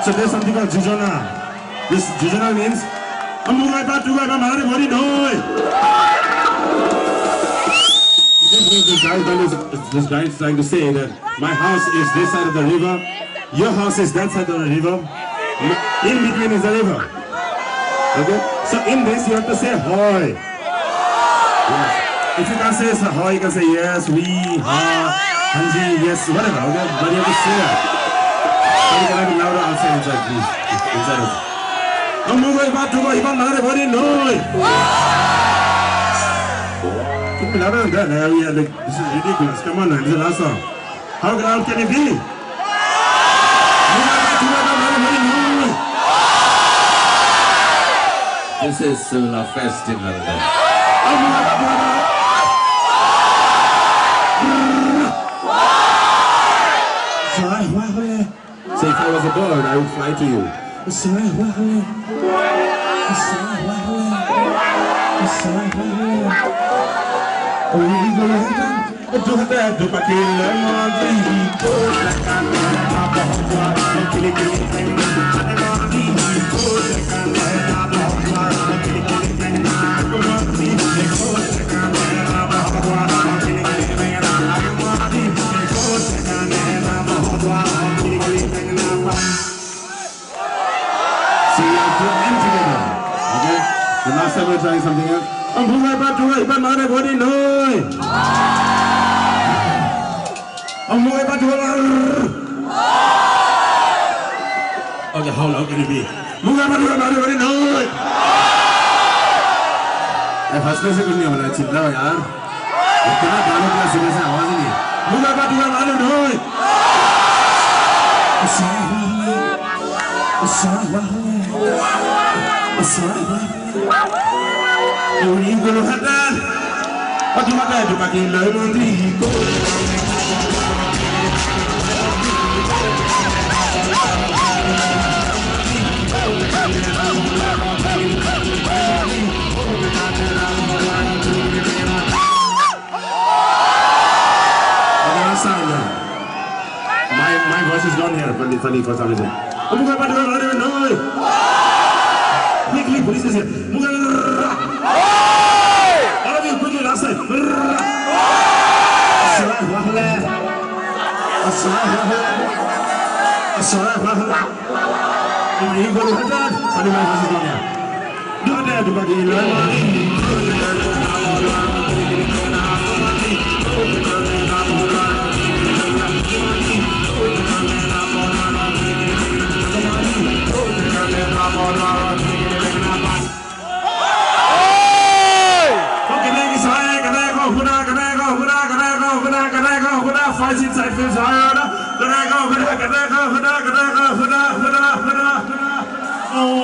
So there's something called Jujona. This Jujona means this guy is trying to say that my house is this side of the river, your house is that side of the river, in between is the river. Okay? So in this you have to say hoy. Yes. If you can't say hoy, you can say yes, we, ha, hanji, yes, whatever. Okay? But you have to say that. So you can be louder outside inside, please. Inside of it. I'm moving back to go, you can't body, no. Keep me louder than that. Like, this is ridiculous. Come on, man. This is the last song. How loud can it be? This is Sula Festival. So if I was a bird, I would fly to you. The last time we're trying something else. Okay, how loud can it be? First में से कुछ नहीं होना है चिल्ला यार इतना गानों का सुनने से आवाज ही नहीं मुझे बात हुआ मालूम नहीं الصلاة يريد الهدى وجمع بقي لا يريد My voice is gone here for some reason. Quickly, police is here. All of you, quickly, last side. You go to the dad, but my voice is gone here. Do that, do Fights inside fields higher. Oh,